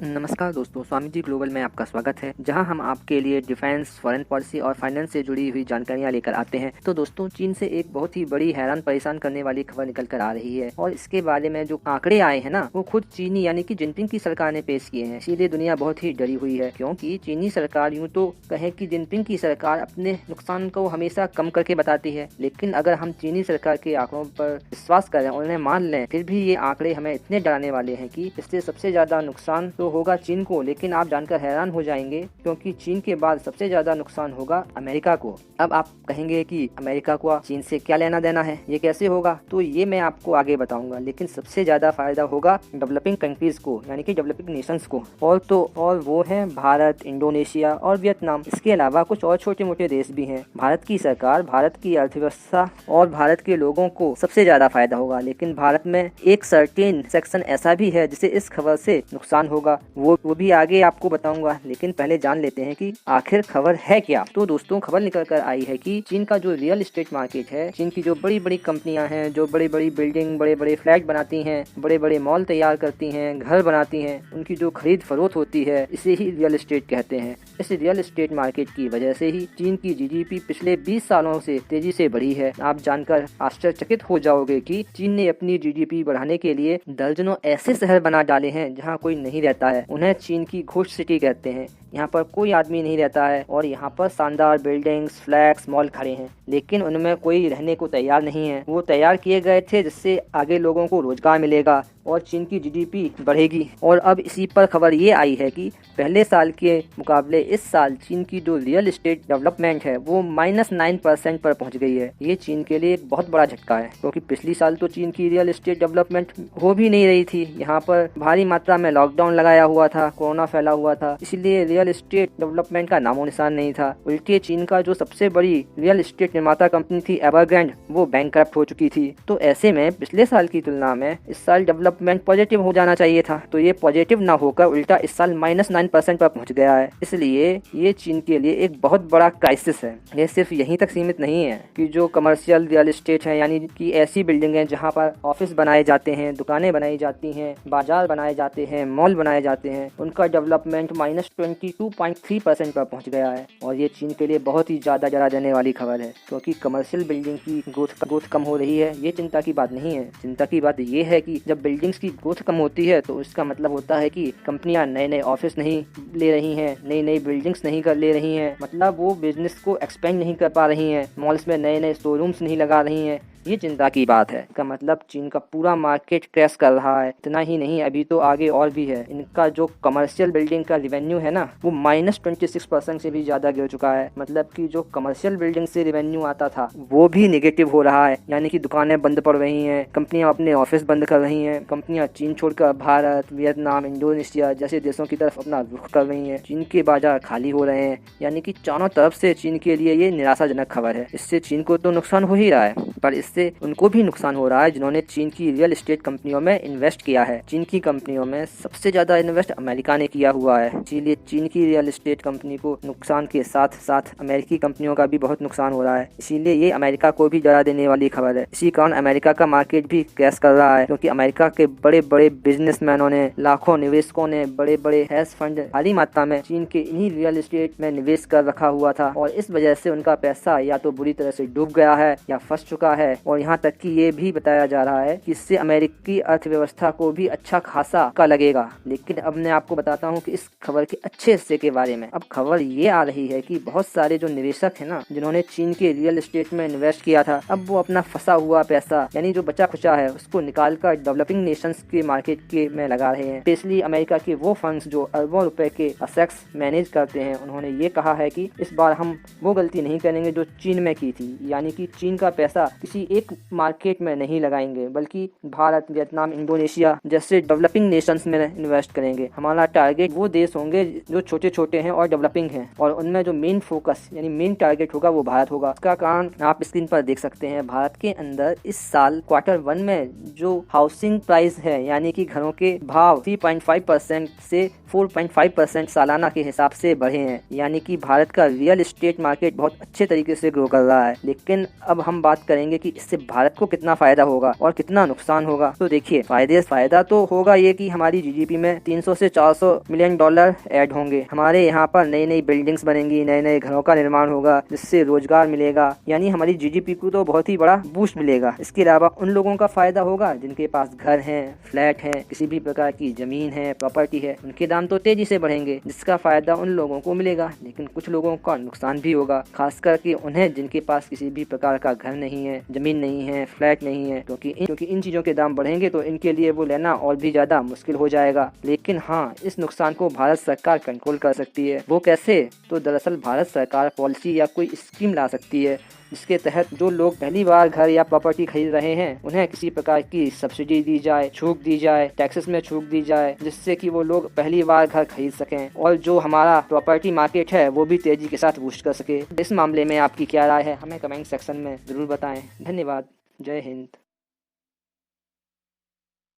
नमस्कार दोस्तों, स्वामी जी ग्लोबल में आपका स्वागत है, जहां हम आपके लिए डिफेंस, फॉरेन पॉलिसी और फाइनेंस से जुड़ी हुई जानकारियां लेकर आते हैं। तो दोस्तों, चीन से एक बहुत ही बड़ी हैरान परेशान करने वाली खबर निकल कर आ रही है और इसके बारे में जो आंकड़े आए हैं ना, वो खुद चीनी यानी कि जिनपिंग की सरकार ने पेश किए हैं। इसीलिए दुनिया बहुत ही डरी हुई है, क्योंकि चीनी सरकार यूँ तो कहे कि जिनपिंग की सरकार अपने नुकसान को हमेशा कम करके बताती है, लेकिन अगर हम चीनी सरकार के आंकड़ों पर विश्वास करें और उन्हें मान लें, फिर भी ये आंकड़े हमें इतने डराने वाले हैं कि इससे सबसे ज्यादा नुकसान तो होगा चीन को, लेकिन आप जानकर हैरान हो जाएंगे क्योंकि चीन के बाद सबसे ज्यादा नुकसान होगा अमेरिका को। अब आप कहेंगे कि अमेरिका को चीन से क्या लेना देना है, ये कैसे होगा? तो ये मैं आपको आगे बताऊंगा, लेकिन सबसे ज्यादा फायदा होगा डेवलपिंग कंट्रीज को, यानी कि डेवलपिंग नेशंस को। और वो हैं भारत, इंडोनेशिया और वियतनाम। इसके अलावा कुछ और छोटे मोटे देश भी हैं। भारत की सरकार, भारत की अर्थव्यवस्था और भारत के लोगों को सबसे ज्यादा फायदा होगा, लेकिन भारत में एक सर्टेन सेक्शन ऐसा भी है जिसे इस खबर से नुकसान होगा। वो भी आगे आपको बताऊंगा, लेकिन पहले जान लेते हैं कि आखिर खबर है क्या। तो दोस्तों, खबर निकल कर आई है कि चीन का जो रियल एस्टेट मार्केट है, चीन की जो बड़ी बड़ी कंपनियां हैं, जो बड़ी बड़ी बिल्डिंग, बड़े बड़े फ्लैट बनाती हैं, बड़े बड़े मॉल तैयार करती हैं, घर बनाती हैं, उनकी जो खरीद फरोख्त होती है, इसे ही रियल एस्टेट कहते हैं। इस रियल एस्टेट मार्केट की वजह से ही चीन की जीडीपी पिछले 20 सालों से तेजी से बढ़ी है। आप जानकर आश्चर्यचकित हो जाओगे कि चीन ने अपनी जीडीपी बढ़ाने के लिए दर्जनों ऐसे शहर बना डाले हैं जहां कोई नहीं रहता है। उन्हें चीन की घोस्ट सिटी कहते हैं। यहाँ पर कोई आदमी नहीं रहता है और यहाँ पर शानदार बिल्डिंग्स, फ्लैट्स, मॉल खड़े हैं, लेकिन उनमें कोई रहने को तैयार नहीं है। वो तैयार किए गए थे जिससे आगे लोगों को रोजगार मिलेगा और चीन की जीडीपी बढ़ेगी। और अब इसी पर खबर ये आई है कि पहले साल के मुकाबले इस साल चीन की जो रियल एस्टेट डेवलपमेंट है वो -9% पर पहुंच गई है। ये चीन के लिए एक बहुत बड़ा झटका है, क्योंकि पिछली साल तो चीन की रियल एस्टेट डेवलपमेंट हो भी नहीं रही थी। यहाँ पर भारी मात्रा में लॉकडाउन लगाया हुआ था, कोरोना फैला हुआ था, इसलिए रियल एस्टेट डेवलपमेंट का नामो निशान नहीं था। उल्टे चीन का जो सबसे बड़ी रियल एस्टेट निर्माता कंपनी थी एवरग्रैंड, वो बैंकरप्ट हो चुकी थी। तो ऐसे में पिछले साल की तुलना में इस साल डेवलपमेंट पॉजिटिव हो जाना चाहिए था, तो ये पॉजिटिव ना होकर उल्टा इस साल -9% पर पहुंच गया है। इसलिए ये चीन के लिए एक बहुत बड़ा क्राइसिस है। ये सिर्फ यहीं तक सीमित नहीं है कि जो कमर्शियल रियल एस्टेट है, यानी कि ऐसी बिल्डिंग है जहाँ पर ऑफिस बनाए जाते हैं, दुकानें बनाई जाती हैं, बाजार बनाए जाते हैं, मॉल बनाए जाते हैं, उनका डेवलपमेंट -22.3% पर पहुंच गया है। और ये चीन के लिए बहुत ही ज्यादा डरा देने वाली खबर है, क्योंकि कमर्शियल बिल्डिंग की ग्रोथ कम हो रही है। ये चिंता की बात नहीं है। चिंता की बात ये है कि जब बिल्डिंग्स की ग्रोथ कम होती है तो इसका मतलब होता है कि कंपनियां नए नए ऑफिस नहीं ले रही हैं, नई नई बिल्डिंग्स नहीं कर ले रही हैं, मतलब वो बिजनेस को एक्सपेंड नहीं कर पा रही हैं, मॉल्स में नए नए शोरूम्स नहीं लगा रही हैं। ये चिंता की बात है। इसका मतलब चीन का पूरा मार्केट क्रैश कर रहा है। इतना ही नहीं, अभी तो आगे और भी है। इनका जो कमर्शियल बिल्डिंग का रेवेन्यू है ना, वो -26% से भी ज्यादा गिर चुका है। मतलब कि जो कमर्शियल बिल्डिंग से रेवेन्यू आता था वो भी नेगेटिव हो रहा है, यानी कि दुकानें बंद पड़ रही हैं, कंपनियां अपने ऑफिस बंद कर रही हैं, कंपनियां चीन छोड़कर भारत, वियतनाम, इंडोनेशिया जैसे देशों की तरफ अपना रुख कर रही हैं। चीन के बाजार खाली हो रहे हैं, यानी कि चारों तरफ से चीन के लिए ये निराशाजनक खबर है। इससे चीन को तो नुकसान हो ही रहा है, पर इससे उनको भी नुकसान हो रहा है जिन्होंने चीन की रियल एस्टेट कंपनियों में इन्वेस्ट किया है। चीन की कंपनियों में सबसे ज्यादा इन्वेस्ट अमेरिका ने किया हुआ है, इसीलिए चीन की रियल एस्टेट कंपनी को नुकसान के साथ साथ अमेरिकी कंपनियों का भी बहुत नुकसान हो रहा है। इसीलिए ये अमेरिका को भी डरा देने वाली खबर है। इसी कारण अमेरिका का मार्केट भी क्रैश कर रहा है, क्योंकि अमेरिका के बड़े बड़े बिजनेसमैनों ने, लाखों निवेशकों ने, बड़े बड़े हेज फंड भारी मात्रा में चीन के इन्हीं रियल एस्टेट में निवेश कर रखा हुआ था, और इस वजह से उनका पैसा या तो बुरी तरह से डूब गया है या फंस चुका है। और यहाँ तक कि ये भी बताया जा रहा है कि इससे अमेरिकी अर्थव्यवस्था को भी अच्छा खासा का लगेगा। लेकिन अब मैं आपको बताता हूँ कि इस खबर के अच्छे हिस्से के बारे में। अब खबर ये आ रही है कि बहुत सारे जो निवेशक है ना, जिन्होंने चीन के रियल एस्टेट में इन्वेस्ट किया था, अब वो अपना फंसा हुआ पैसा, यानी जो बचा खुचा है, उसको निकाल कर डेवलपिंग नेशंस के मार्केट के में लगा रहे हैं। स्पेशली अमेरिका के वो फंड्स जो अरबों रुपए के असेट्स मैनेज करते हैं, उन्होंने ये कहा है कि इस बार हम वो गलती नहीं करेंगे जो चीन में की थी, यानी कि चीन का पैसा किसी एक मार्केट में नहीं लगाएंगे, बल्कि भारत, वियतनाम, इंडोनेशिया जैसे डेवलपिंग नेशंस में इन्वेस्ट करेंगे। हमारा टारगेट वो देश होंगे जो छोटे छोटे हैं और डेवलपिंग हैं, और उनमें जो मेन फोकस यानी मेन टारगेट होगा वो भारत होगा। इसका कारण आप स्क्रीन पर देख सकते हैं। भारत के अंदर इस साल Q1 में जो हाउसिंग प्राइस है, यानी कि घरों के भाव 3.5% से 4.5% सालाना के हिसाब से बढ़े हैं, यानी कि भारत का रियल एस्टेट मार्केट बहुत अच्छे तरीके से ग्रो कर रहा है। लेकिन अब हम बात करेंगे कि इससे भारत को कितना फायदा होगा और कितना नुकसान होगा। तो देखिए, फायदा तो होगा ये कि हमारी जीडीपी में 300 से 400 मिलियन डॉलर ऐड होंगे। हमारे यहाँ पर नई नई बिल्डिंग्स बनेंगी, नए नए घरों का निर्माण होगा, जिससे रोजगार मिलेगा, यानी हमारी जीडीपी को तो बहुत ही बड़ा बूस्ट मिलेगा। इसके अलावा उन लोगों का फायदा होगा जिनके पास घर है, फ्लैट है, किसी भी प्रकार की जमीन है, प्रॉपर्टी है, उनके दाम तो तेजी से बढ़ेंगे, जिसका फायदा उन लोगों को मिलेगा। लेकिन कुछ लोगों का नुकसान भी होगा, खास करके उन्हें जिनके पास किसी भी प्रकार का घर नहीं है, जमीन नहीं है, फ्लैट नहीं है, क्योंकि इन चीजों के दाम बढ़ेंगे तो इनके लिए वो लेना और भी ज्यादा मुश्किल हो जाएगा। लेकिन हाँ, इस नुकसान को भारत सरकार कंट्रोल कर सकती है। वो कैसे? तो दरअसल भारत सरकार पॉलिसी या कोई स्कीम ला सकती है जिसके तहत जो लोग पहली बार घर या प्रॉपर्टी खरीद रहे हैं उन्हें किसी प्रकार की सब्सिडी दी जाए, छूट दी जाए, टैक्सेस में छूट दी जाए, जिससे कि वो लोग पहली बार घर खरीद सकें और जो हमारा प्रॉपर्टी मार्केट है वो भी तेजी के साथ बूस्ट कर सके। इस मामले में आपकी क्या राय है, हमें कमेंट सेक्शन में जरूर बताएं। धन्यवाद। जय हिंद।